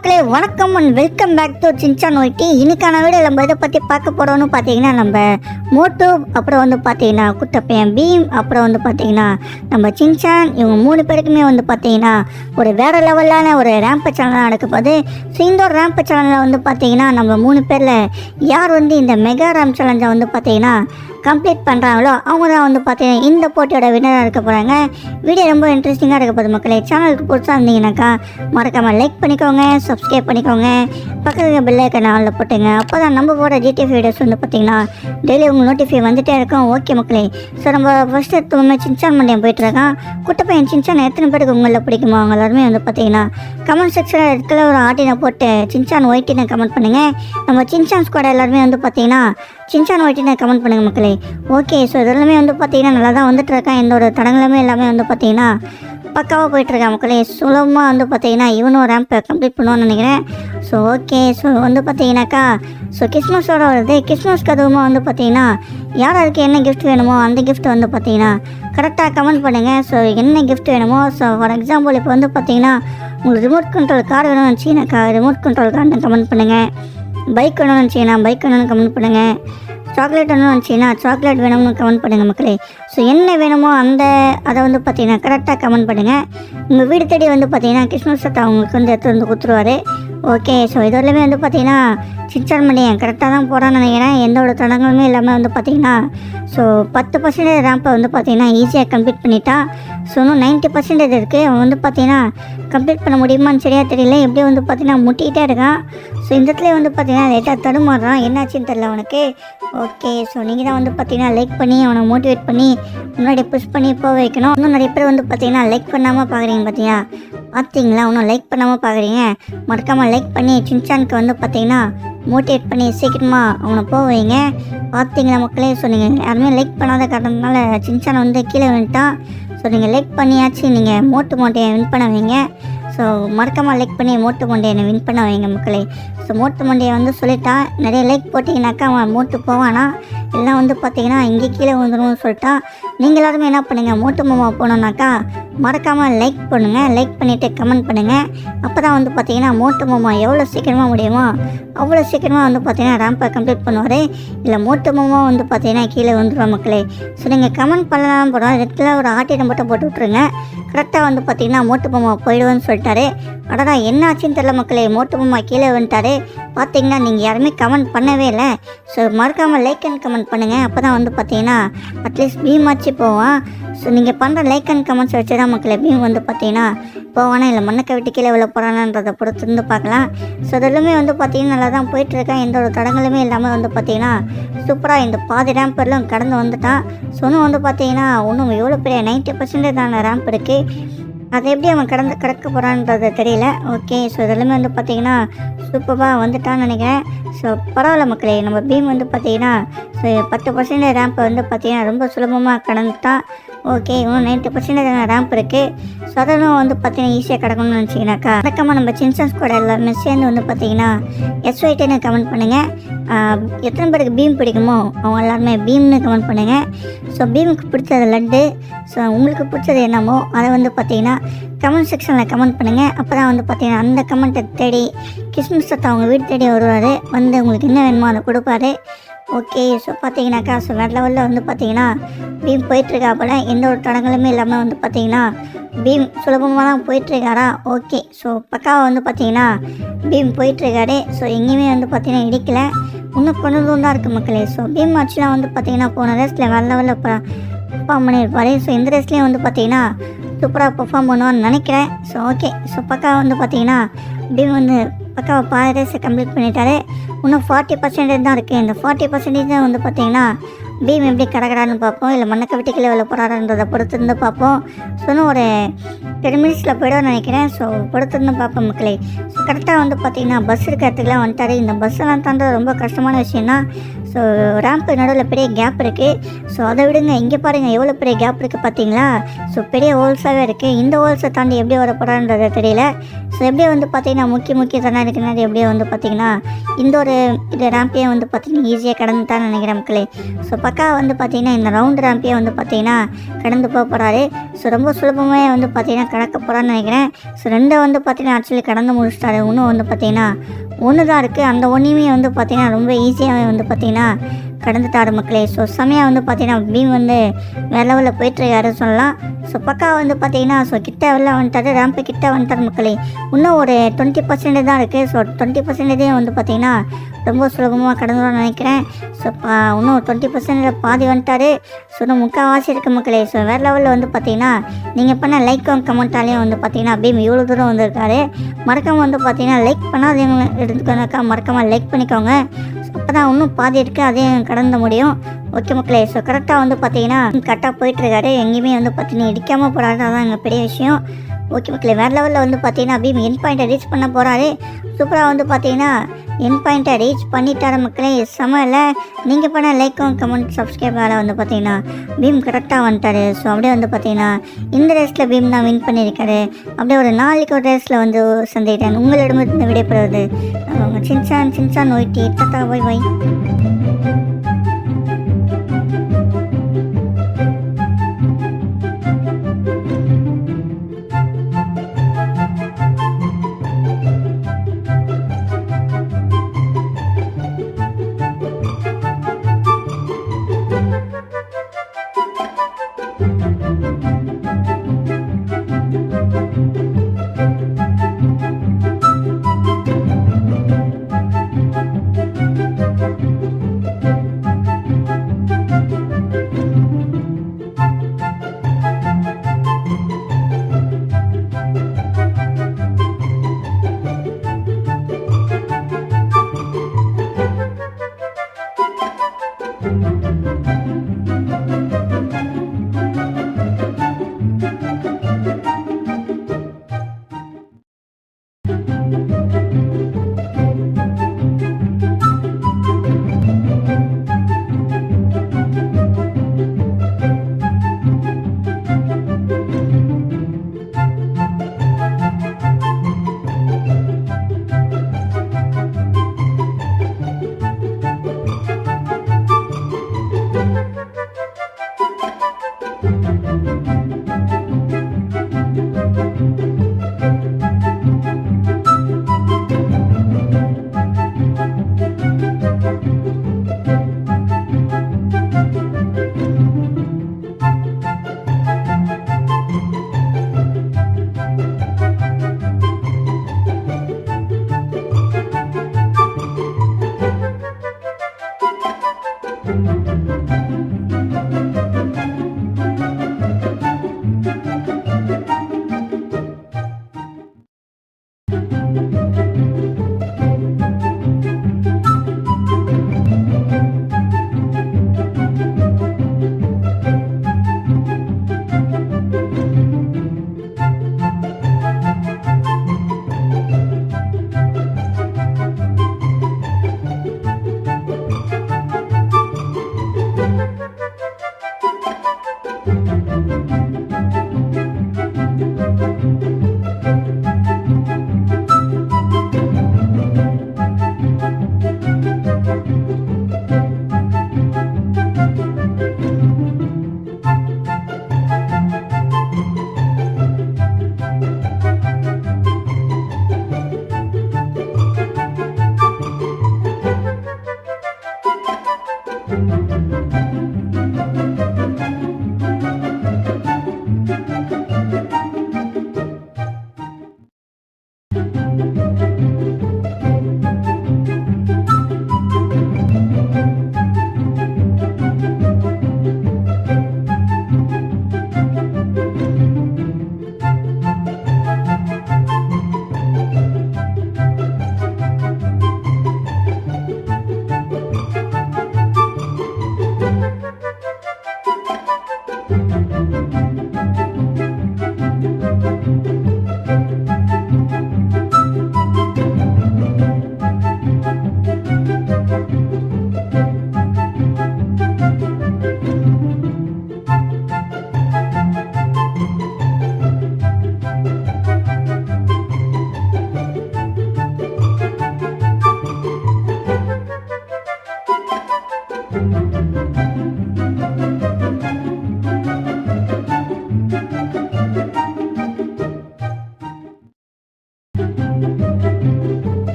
மக்களே வணக்கம் and welcome back to Shinchan YT. இன்னைக்கான வீடியோ நம்ம இதை பற்றி பார்க்க போகிறோன்னு பார்த்தீங்கன்னா நம்ம மோட்டோ, அப்புறம் வந்து பார்த்தீங்கன்னா குட்டப்பையன் பீம், அப்புறம் வந்து பார்த்தீங்கன்னா நம்ம சின்சான், இவங்க 3 பேருக்குமே வந்து பார்த்தீங்கன்னா ஒரு வேறு லெவலான ஒரு ரேம்ப் சேனலாக நடக்கப்போகுது. ஸோ இந்த ஒரு ரேம்ப் சேனலில் வந்து பார்த்தீங்கன்னா நம்ம 3 பேரில் யார் வந்து இந்த மெகா ரேம்ப் சேலஞ்சை வந்து பார்த்தீங்கன்னா கம்ப்ளீட் பண்ணுறாங்களோ அவங்க தான் வந்து பார்த்தீங்கன்னா இந்த போட்டியோட வின்னராக இருக்க போகிறாங்க. வீடியோ ரொம்ப இன்ட்ரெஸ்டிங்காக இருக்க போகுது மக்களே. சேனலுக்கு புதுசாக இருந்தீங்கன்னாக்கா மறக்காமல் லைக் பண்ணிக்கோங்க, சப்ஸ்கிரைப் பண்ணிக்கோங்க, பக்கத்துக்கு பெல் ஐக்கான் ஆல்ல போட்டுங்க. அப்போ தான் நம்ம போகிற ஜிடிஎஃப் வீடியோஸ் வந்து பார்த்தீங்கன்னா டெய்லி உங்கள் நோட்டிஃபை வந்துகிட்டே இருக்கும். ஓகே மக்களே, ஸோ நம்ம ஃபஸ்ட்டு எடுத்தோமே சின்சான் மண்டியம் போயிட்டுருக்கான். குட்டப்பையன் சின்சான் எத்தனை பேருக்கு உங்களில் பிடிக்குமோ அவங்க எல்லாருமே வந்து பார்த்தீங்கன்னா கமெண்ட் செக்ஷனில் இடத்துல ஒரு ஆட்டினை போட்டு சின்சான் ஒயிட்டினை கமெண்ட் பண்ணுங்கள். நம்ம சின்சான் ஸ்குவாட் எல்லாருமே வந்து பார்த்தீங்கன்னா சின்சான் ஒயிட்டினை கமெண்ட் பண்ணுங்கள் மக்களே. ஓகே, ஸோ இதெல்லாமே வந்து பார்த்தீங்கன்னா நல்லா தான் வந்துட்டு இருக்கேன். எந்த ஒரு தடங்களுமே எல்லாமே வந்து பார்த்தீங்கன்னா பக்காவாக போயிட்டுருக்கேன் மக்களே. சுலபமாக வந்து பார்த்தீங்கன்னா இவனும் ரேம்பை கம்ப்ளீட் பண்ணுவான்னு நினைக்கிறேன். ஸோ ஓகே, ஸோ வந்து பார்த்தீங்கன்னாக்கா ஸோ கிறிஸ்மஸோட வருது. கிறிஸ்மஸ்க்கு அதுவுமா வந்து பார்த்தீங்கன்னா யாருக்கு என்ன கிஃப்ட் வேணுமோ அந்த கிஃப்ட் வந்து பார்த்தீங்கன்னா கரெக்டாக கமெண்ட் பண்ணுங்கள். ஸோ என்ன கிஃப்ட் வேணுமோ, ஸோ ஃபார் எக்ஸாம்பிள் இப்போ வந்து பார்த்தீங்கன்னா உங்களுக்கு ரிமோட் கண்ட்ரோல் கார் வேணும்னு நினச்சிங்கனாக்கா ரிமோட் கண்ட்ரோல் கார்னு கமெண்ட் பண்ணுங்கள். பைக் வேணும்னு நினச்சிங்கன்னா பைக் வேணும்னு கமெண்ட் பண்ணுங்கள். சாக்லேட் வேணும்னு நினச்சிங்கன்னா சாக்லேட் வேணும்னு கமெண்ட் பண்ணுங்கள் மக்களே. ஸோ என்ன வேணுமோ அதை வந்து பார்த்தீங்கன்னா கரெக்டாக கமெண்ட் பண்ணுங்கள். உங்கள் வீடு தேடி வந்து பார்த்தீங்கன்னா கிறிஸ்மஸ் சட்டை அவங்களுக்கு வந்து எடுத்து வந்து கொடுத்துருவாரு. ஓகே, ஸோ இதெல்லாமே வந்து பார்த்தீங்கன்னா சின்சான் மண்டியன் கரெக்டாக தான் போகிறான்னு நினைக்கிறேன். எந்த ஒரு தடங்களுமே இல்லாமல் வந்து பார்த்தீங்கன்னா ஸோ 10% ரேம்பை வந்து பார்த்தீங்கன்னா ஈஸியாக கம்ப்ளீட் பண்ணிட்டான். ஸோ இன்னும் 90% இருக்குது. அவன் வந்து பார்த்தீங்கன்னா கம்ப்ளீட் பண்ண முடியுமான்னு சரியாக தெரியல. எப்படியும் வந்து பார்த்தீங்கன்னா முட்டிக்கிட்டே இருக்கான். ஸோ இந்த இடத்துல வந்து பார்த்தீங்கன்னா லைட்டாக தடுமாறுறான், என்னாச்சுன்னு தெரியல அவனுக்கு. ஓகே, ஸோ நீங்கள் தான் வந்து பார்த்தீங்கன்னா லைக் பண்ணி அவனை மோட்டிவேட் பண்ணி முன்னாடி புஷ் பண்ணி போக வைக்கணும். இன்னும் நிறைய பேர் வந்து பார்த்தீங்கன்னா லைக் பண்ணாமல் பார்க்குறீங்க பார்த்தீங்களா? இன்னும் லைக் பண்ணாமல் பார்க்குறீங்க. மறக்காமல் லைக் பண்ணி சின்சானுக்கு வந்து பார்த்தீங்கன்னா மோட்டிவேட் பண்ணி சீக்கிரமாக அவனை போக வைங்க. பார்த்தீங்களா மக்களே? ஸோ நீங்கள் யாருமே லைக் பண்ணாத காரணத்தினால சின்சான் வந்து கீழே வந்துட்டான். ஸோ நீங்கள் லைக் பண்ணியாச்சு நீங்கள் மோட்டையை வின் பண்ண வைங்க. ஸோ மறக்காமல் லைக் பண்ணி மோட்டையை வின் பண்ண வைங்க மக்களே. ஸோ மோட்டையை வந்து சொல்லிட்டான், நிறைய லைக் போட்டிங்கனாக்கா அவன் மோட்டு போவானா, எல்லாம் வந்து பார்த்தீங்கன்னா இங்கே கீழே வந்துடும் சொல்லிட்டான். நீங்கள் எல்லாருமே என்ன பண்ணுங்கள், மோட்டு மாமா போனோன்னாக்கா மறக்காமல் லைக் பண்ணுங்கள். லைக் பண்ணிவிட்டு கமெண்ட் பண்ணுங்கள். அப்போ தான் வந்து பார்த்தீங்கன்னா மோட்டு மாமா எவ்வளோ சீக்கிரமாக முடியுமோ அவ்வளோ சீக்கிரமாக வந்து பார்த்தீங்கன்னா ரேம்பை கம்ப்ளீட் பண்ணுவார். இல்லை மோட்டு மாமா வந்து பார்த்தீங்கன்னா கீழே வந்துடுவோம் மக்களே. ஸோ நீங்கள் கமெண்ட் பண்ணலாம் போகிறோம், இடத்துல ஒரு ஆட்டினை மட்டும் போட்டு விட்ருங்க. கரெக்டாக வந்து பார்த்தீங்கன்னா மோட்டு மாமா போயிடுவேன்னு சொல்லிட்டாரு. அடடா என்ன ஆச்சுன்னு தெரியல மக்களே, மோட்டு மாமா கீழே வந்துட்டாரு. பார்த்தீங்கன்னா நீங்கள் யாருமே கமெண்ட் பண்ணவே இல்லை. ஸோ மறக்காமல் லைக் அண்ட் கமெண்ட் பண்ணுங்கள். அப்போ தான் வந்து பார்த்தீங்கன்னா அட்லீஸ்ட் பீம் ஆச்சு போவான். ஸோ நீங்கள் பண்ணுற லைக் அண்ட் கமெண்ட்ஸ் வச்சு தான் மக்களே பீம் வந்து பார்த்தீங்கன்னா போவானா இல்லை மண்ணக்கை விட்டு கீழே விழ போகிறானன்றதை பொறுத்து இருந்து பார்க்கலாம். ஸோ அதெல்லாமே வந்து பார்த்தீங்கன்னா நல்லா தான் போயிட்டுருக்கேன். எந்த ஒரு தடங்களுமே இல்லாமல் வந்து பார்த்தீங்கன்னா சூப்பராக இந்த பாதி ரேம்ப் எல்லாம் கடந்து வந்துட்டான். ஸோ இன்னும் வந்து பார்த்தீங்கன்னா இன்னும் எவ்வளோ பெரிய 90% ரேம்ப் இருக்குது. அதை எப்படி அவன் கடக்க போகிறான்றது தெரியல. ஓகே, ஸோ இதெல்லாமே வந்து பார்த்தீங்கன்னா சூப்பராக வந்துட்டான்னு நினைக்கிறேன். ஸோ பரவாயில்ல மக்களே, நம்ம பீம் வந்து பார்த்தீங்கன்னா ஸோ 10% ரேம்பை வந்து பார்த்தீங்கன்னா ரொம்ப சுலபமாக கடந்துட்டான். ஓகே, இன்னும் 90% ரேம்ப் இருக்குது. ஸோ அதெல்லாம் வந்து பார்த்தீங்கன்னா ஈஸியாக கிடக்கணும்னு நினச்சிங்கனாக்கா மறக்காமல் நம்ம சின்சான் ஸ்குவாட் எல்லாருமே சேர்ந்து வந்து பார்த்தீங்கன்னா SYTன்னு கமெண்ட் பண்ணுங்கள். எத்தனை பேருக்கு பீம் பிடிக்குமோ அவங்க எல்லாருமே பீம்னு கமெண்ட் பண்ணுங்கள். ஸோ பீமுக்கு பிடிச்சது லட்டு. ஸோ உங்களுக்கு பிடிச்சது என்னமோ அதை வந்து பார்த்தீங்கன்னா கமெண்ட் செக்ஷனில் கமெண்ட் பண்ணுங்கள். அப்போ தான் வந்து பார்த்தீங்கன்னா அந்த கமெண்ட்டை தேடி கிறிஸ்மஸ் சத்தம் அவங்க வீடு தேடி வருவார், வந்து உங்களுக்கு என்ன வேணுமோ அதை கொடுப்பாரு. ஓகே, ஸோ பார்த்தீங்கன்னாக்கா ஸோ வேறு லெவலில் வந்து பார்த்தீங்கன்னா பீம் போயிட்டுருக்கா போல், எந்த ஒரு தடங்களுமே இல்லாமல் வந்து பார்த்தீங்கன்னா பீம் சுலபமாக தான் போயிட்டுருக்காரா. ஓகே, ஸோ பக்காவாக வந்து பார்த்தீங்கன்னா பீம் போயிட்டுருக்காரு. ஸோ எங்கேயுமே வந்து பார்த்தீங்கன்னா இடிக்கலை, இன்னும் கொஞ்சம் தூரம் தான் இருக்குது மக்களே. ஸோ பீம் ஆச்சுலாம் வந்து பார்த்தீங்கன்னா போன ரேஸில் வேறு லெவலில் பெர்ஃபார்ம் பண்ணியிருப்பார். ஸோ இந்த ரேஸ்லேயும் வந்து பார்த்தீங்கன்னா சூப்பராக பெர்ஃபார்ம் பண்ணுவான்னு நினைக்கிறேன். ஸோ ஓகே, ஸோ பக்காவாக வந்து பார்த்தீங்கன்னா பீம் வந்து பக்காவை பாதி ரேஸை கம்ப்ளீட் பண்ணிட்டாரு. இன்னும் 40% தான் இருக்குது. இந்த 40% தான் வந்து பார்த்தீங்கன்னா பீம் எப்படி கடக்கிறான்னு பார்ப்போம், இல்லை மண்ணக்க விட்டு கீழே விழ போகிறாருன்றதை பொறுத்திருந்து பார்ப்போம். ஸோ இன்னும் ஒரு 10 மினிட்ஸில் போய்டும்னு நினைக்கிறேன். ஸோ பொறுத்திருந்து பார்ப்போம் மக்களே. ஸோ கரெக்டாக வந்து பார்த்தீங்கன்னா பஸ் இருக்கிறதுக்குலாம் வந்துட்டார். இந்த பஸ்ஸெல்லாம் தாண்டது ரொம்ப கஷ்டமான விஷயம் தான். ஸோ ரேம்ப்பு நடுவில் பெரிய கேப் இருக்குது. ஸோ அதை விடுங்க, இங்கே பாருங்கள் எவ்வளோ பெரிய கேப் இருக்குது பார்த்தீங்களா. ஸோ பெரிய ஹோல்ஸாகவே இருக்குது. இந்த ஹோல்ஸை தாண்டி எப்படி வர போகிறான்றது தெரியல. ஸோ எப்படியே வந்து பார்த்திங்கன்னா முக்கிய தண்ணா இருக்குனாடி எப்படியே வந்து பார்த்திங்கன்னா இந்த ஒரு இது ரேம்பையே வந்து பார்த்திங்கன்னா ஈஸியாக கடந்து தான் நினைக்கிறேன் மக்களே. ஸோ பக்கா வந்து பார்த்திங்கன்னா இந்த ரவுண்ட் ரேம்பையே வந்து பார்த்திங்கன்னா கடந்து போக போகிறாரு. ஸோ ரொம்ப சுலபமாக வந்து பார்த்திங்கன்னா கடக்க போகிறான்னு நினைக்கிறேன். ஸோ ரெண்டை வந்து பார்த்திங்கன்னா ஆக்சுவலி கடந்து முடிச்சிட்டாரு. இன்னும் வந்து பார்த்திங்கன்னா ஒன்று தான் இருக்குது. அந்த ஒன்றையுமே வந்து பார்த்திங்கன்னா ரொம்ப ஈஸியாக வந்து பார்த்திங்கன்னா கடந்துட்டாரு மக்களே. ஸோ செமையாக வந்து பார்த்திங்கன்னா பீம் வந்து வேறு லெவலில் போயிட்டுருக்காரு சொல்லலாம். ஸோ பக்கா வந்து பார்த்திங்கன்னா ஸோ கிட்ட வெளில வந்துட்டாரு, ரேம்பு கிட்ட வந்துட்டார் மக்களே. இன்னும் ஒரு 20% தான் இருக்குது. ஸோ 20% வந்து பார்த்திங்கன்னா ரொம்ப சுலபமாக கடந்துடும் நினைக்கிறேன். ஸோ இன்னும் 20% பாதி வந்துட்டார். ஸோ இன்னும் முக்கால்வாசி இருக்குது மக்களே. ஸோ வேறு லெவலில் வந்து பார்த்திங்கன்னா நீங்கள் பண்ண லைக்கும் கமெண்ட்டாலேயும் வந்து பார்த்திங்கன்னா பீம் இவ்வளோ தூரம் வந்திருக்காரு. மறக்காமல் வந்து பார்த்திங்கன்னா லைக் பண்ணாதவங்க எடுத்துக்கோனாக்கா மறக்காமல் லைக் பண்ணிக்கோங்க. அப்போ தான் இன்னும் பாதி இருக்குது, அதையும் கடந்த முடியும். ஓகே மக்களே. ஸோ கரெக்டாக வந்து பார்த்தீங்கன்னா கரெக்டாக போயிட்டுருக்காரு. எங்கேயுமே வந்து பார்த்தீங்கன்னா இடிக்காமல் போகிறாரு. அதான் எங்கள் பெரிய விஷயம். ஓகே மக்களே. வேறு லெவலில் வந்து பார்த்தீங்கன்னா பீம் என் பாயிண்ட்டை ரீச் பண்ண போகிறாரு. சூப்பராக வந்து பார்த்தீங்கன்னா என் பாயிண்ட்டை ரீச் பண்ணிட்டார மக்களே. செம இல்லை. நீங்கள் பண்ண லைக்கும் கமெண்ட் சப்ஸ்கிரைபால் வந்து பார்த்தீங்கன்னா பீம் கரெக்டாக வந்துட்டார். ஸோ அப்படியே வந்து பார்த்தீங்கன்னா இந்த ரேஸில் பீம் தான் வின் பண்ணியிருக்காரு. அப்படியே ஒரு 4 ரேஸில் வந்து சந்திக்கிட்டேன். உங்களிடமிருந்து விடைபெறுவது சின்சான் ஒயிட்டி. டாடா, பை பை.